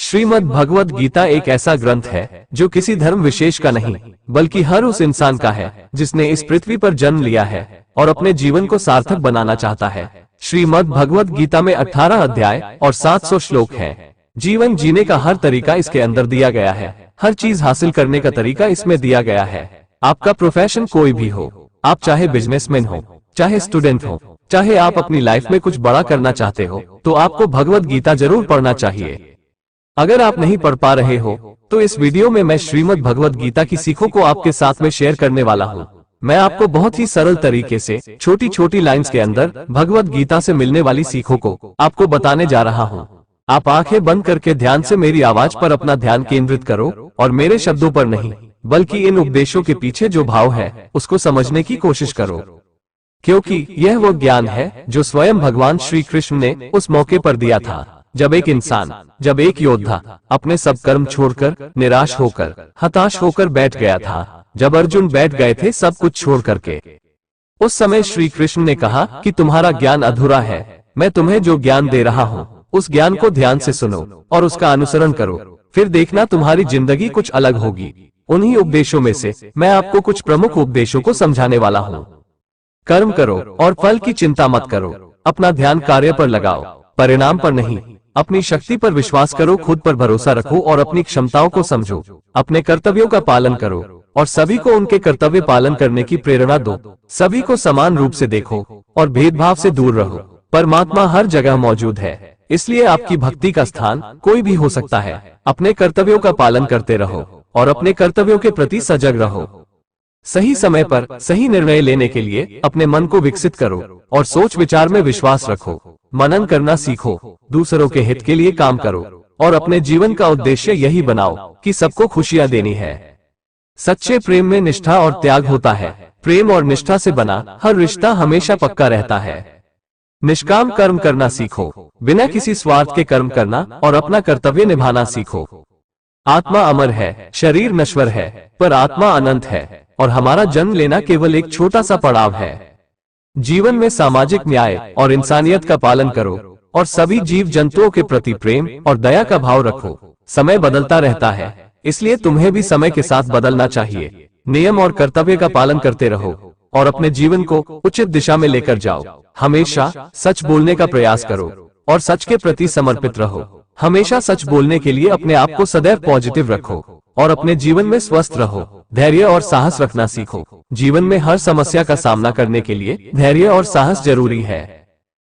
श्रीमद् भगवद गीता एक ऐसा ग्रंथ है जो किसी धर्म विशेष का नहीं बल्कि हर उस इंसान का है जिसने इस पृथ्वी पर जन्म लिया है और अपने जीवन को सार्थक बनाना चाहता है। श्रीमद् भगवद गीता में 18 अध्याय और 700 श्लोक हैं। जीवन जीने का हर तरीका इसके अंदर दिया गया है। हर चीज हासिल करने का तरीका इसमें दिया गया है। आपका प्रोफेशन कोई भी हो, आप चाहे बिजनेसमैन हो, चाहे स्टूडेंट हो, चाहे आप अपनी लाइफ में कुछ बड़ा करना चाहते हो, तो आपको भगवद गीता जरूर पढ़ना चाहिए। अगर आप नहीं पढ़ पा रहे हो तो इस वीडियो में मैं श्रीमद् भगवद गीता की सीखों को आपके साथ में शेयर करने वाला हूँ। मैं आपको बहुत ही सरल तरीके से छोटी छोटी लाइंस के अंदर भगवद गीता से मिलने वाली सीखों को आपको बताने जा रहा हूँ। आप आंखें बंद करके ध्यान से मेरी आवाज पर अपना ध्यान केंद्रित करो और मेरे शब्दों पर नहीं बल्कि इन उपदेशों के पीछे जो भाव है उसको समझने की कोशिश करो, क्योंकि यह वो ज्ञान है जो स्वयं भगवान श्री कृष्ण ने उस मौके पर दिया था जब एक योद्धा अपने सब कर्म छोड़कर, निराश होकर, हताश होकर बैठ गया था। जब अर्जुन बैठ गए थे सब कुछ छोड़ करके, उस समय श्री कृष्ण ने कहा कि तुम्हारा ज्ञान अधूरा है। मैं तुम्हें जो ज्ञान दे रहा हूँ उस ज्ञान को ध्यान से सुनो और उसका अनुसरण करो, फिर देखना तुम्हारी जिंदगी कुछ अलग होगी। उन्हीं उपदेशों में से मैं आपको कुछ प्रमुख उपदेशों को समझाने वाला हूँ। कर्म करो और फल की चिंता मत करो। अपना ध्यान कार्य पर लगाओ, परिणाम पर नहीं। अपनी शक्ति पर विश्वास करो, खुद पर भरोसा रखो और अपनी क्षमताओं को समझो। अपने कर्तव्यों का पालन करो और सभी को उनके कर्तव्य पालन करने की प्रेरणा दो। सभी को समान रूप से देखो और भेदभाव से दूर रहो। परमात्मा हर जगह मौजूद है, इसलिए आपकी भक्ति का स्थान कोई भी हो सकता है। अपने कर्तव्यों का पालन करते रहो और अपने कर्तव्यों के प्रति सजग रहो। सही समय पर सही निर्णय लेने के लिए अपने मन को विकसित करो और सोच विचार में विश्वास रखो। मनन करना सीखो, दूसरों के हित के लिए काम करो और अपने जीवन का उद्देश्य यही बनाओ कि सबको खुशियां देनी है। सच्चे प्रेम में निष्ठा और त्याग होता है। प्रेम और निष्ठा से बना हर रिश्ता हमेशा पक्का रहता है। निष्काम कर्म करना सीखो, बिना किसी स्वार्थ के कर्म करना और अपना कर्तव्य निभाना सीखो। आत्मा अमर है, शरीर नश्वर है, पर आत्मा अनंत है और हमारा जन्म लेना केवल एक छोटा सा पड़ाव है। जीवन में सामाजिक न्याय और इंसानियत का पालन करो और सभी जीव जंतुओं के प्रति प्रेम और दया का भाव रखो। समय बदलता रहता है, इसलिए तुम्हें भी समय के साथ बदलना चाहिए। नियम और कर्तव्य का पालन करते रहो और अपने जीवन को उचित दिशा में लेकर जाओ। हमेशा सच बोलने का प्रयास करो और सच के प्रति समर्पित रहो। हमेशा सच बोलने के लिए अपने आप को सदैव पॉजिटिव रखो और अपने जीवन में स्वस्थ रहो। धैर्य और साहस रखना सीखो। जीवन में हर समस्या का सामना करने के लिए धैर्य और साहस जरूरी है।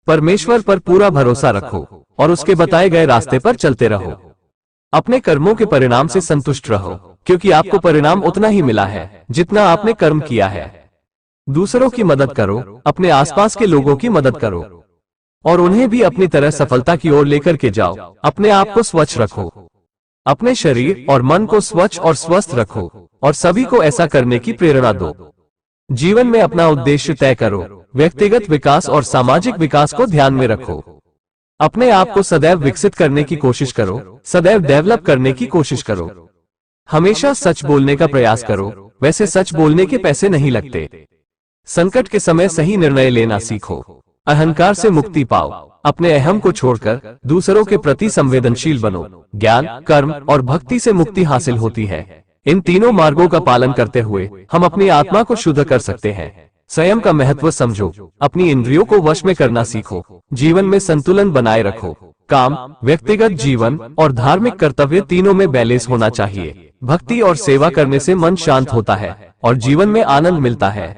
परमेश्वर पर पूरा भरोसा रखो और उसके बताए गए रास्ते पर चलते रहो। अपने कर्मों के परिणाम से संतुष्ट रहो, क्योंकि आपको परिणाम उतना ही मिला है जितना आपने कर्म किया है। दूसरों की मदद करो, अपने आसपास के लोगों की मदद करो और उन्हें भी अपनी तरह सफलता की ओर लेकर के जाओ। अपने आप को स्वच्छ रखो, अपने शरीर और मन को स्वच्छ और स्वस्थ रखो और सभी को ऐसा करने की प्रेरणा दो। जीवन में अपना उद्देश्य तय करो। व्यक्तिगत विकास और सामाजिक विकास को ध्यान में रखो। अपने आप को सदैव विकसित करने की कोशिश करो, सदैव डेवलप करने की कोशिश करो। हमेशा सच बोलने का प्रयास करो, वैसे सच बोलने के पैसे नहीं लगते। संकट के समय सही निर्णय लेना सीखो। अहंकार से मुक्ति पाओ। अपने अहम को छोड़कर दूसरों के प्रति संवेदनशील बनो। ज्ञान, कर्म और भक्ति से मुक्ति हासिल होती है। इन तीनों मार्गों का पालन करते हुए हम अपनी आत्मा को शुद्ध कर सकते हैं। स्वयं का महत्व समझो। अपनी इंद्रियों को वश में करना सीखो। जीवन में संतुलन बनाए रखो। काम, व्यक्तिगत जीवन और धार्मिक कर्तव्य तीनों में बैलेंस होना चाहिए। भक्ति और सेवा करने से मन शांत होता है और जीवन में आनंद मिलता है।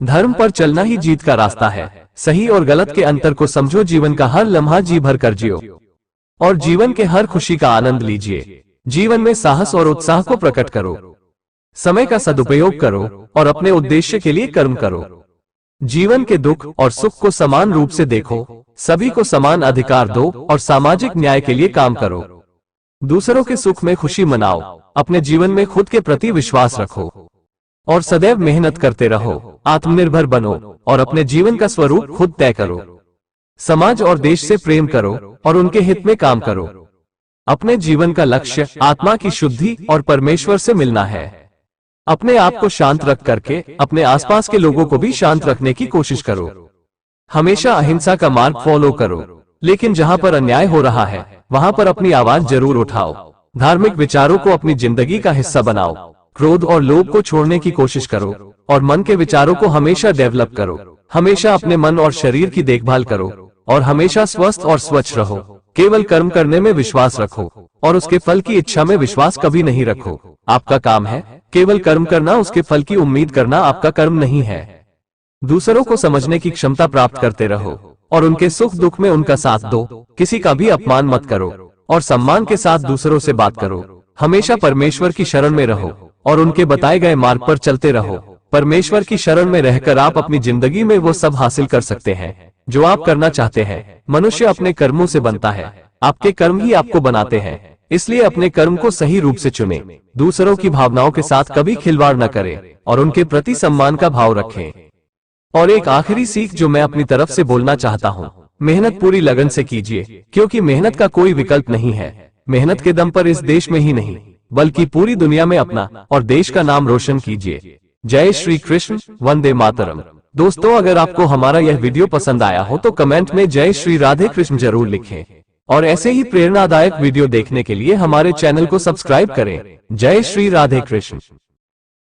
धर्म पर चलना ही जीत का रास्ता है। सही और गलत के अंतर को समझो। जीवन का हर लम्हा जी भर कर जियो और जीवन के हर खुशी का आनंद लीजिए। जीवन में साहस और उत्साह को प्रकट करो। समय का सदुपयोग करो और अपने उद्देश्य के लिए कर्म करो। जीवन के दुख और सुख को समान रूप से देखो। सभी को समान अधिकार दो और सामाजिक न्याय के लिए काम करो। दूसरों के सुख में खुशी मनाओ। अपने जीवन में खुद के प्रति विश्वास रखो और सदैव मेहनत करते रहो। आत्मनिर्भर बनो और अपने जीवन का स्वरूप खुद तय करो। समाज और देश से प्रेम करो और उनके हित में काम करो। अपने जीवन का लक्ष्य आत्मा की शुद्धि और परमेश्वर से मिलना है। अपने आप को शांत रख करके अपने आसपास के लोगों को भी शांत रखने की कोशिश करो। हमेशा अहिंसा का मार्ग फॉलो करो, लेकिन जहां पर अन्याय हो रहा है वहाँ पर अपनी आवाज जरूर उठाओ। धार्मिक विचारों को अपनी जिंदगी का हिस्सा बनाओ। क्रोध और लोभ को छोड़ने की कोशिश करो और मन के विचारों को हमेशा डेवलप करो। हमेशा अपने मन और शरीर की देखभाल करो और हमेशा स्वस्थ और स्वच्छ रहो। केवल कर्म करने में विश्वास रखो और उसके फल की इच्छा में विश्वास कभी नहीं रखो। आपका काम है केवल कर्म करना, उसके फल की उम्मीद करना आपका कर्म नहीं है। दूसरों को समझने की क्षमता प्राप्त करते रहो और उनके सुख दुख में उनका साथ दो। किसी का भी अपमान मत करो और सम्मान के साथ दूसरों से बात करो। हमेशा परमेश्वर की शरण में रहो और उनके बताए गए मार्ग पर चलते रहो। परमेश्वर की शरण में रहकर आप अपनी जिंदगी में वो सब हासिल कर सकते हैं जो आप करना चाहते हैं। मनुष्य अपने कर्मों से बनता है, आपके कर्म ही आपको बनाते हैं। इसलिए अपने कर्म को सही रूप से चुनें। दूसरों की भावनाओं के साथ कभी खिलवाड़ न करें और उनके प्रति सम्मान का भाव रखें। और एक आखिरी सीख जो मैं अपनी तरफ से बोलना चाहता हूँ, मेहनत पूरी लगन से कीजिए, क्योंकि मेहनत का कोई विकल्प नहीं है। मेहनत के दम पर इस देश में ही नहीं बल्कि पूरी दुनिया में अपना और देश का नाम रोशन कीजिए। जय श्री कृष्ण, वंदे मातरम। दोस्तों, अगर आपको हमारा यह वीडियो पसंद आया हो तो कमेंट में जय श्री राधे कृष्ण जरूर लिखें और ऐसे ही प्रेरणादायक वीडियो देखने के लिए हमारे चैनल को सब्सक्राइब करें। जय श्री राधे कृष्ण।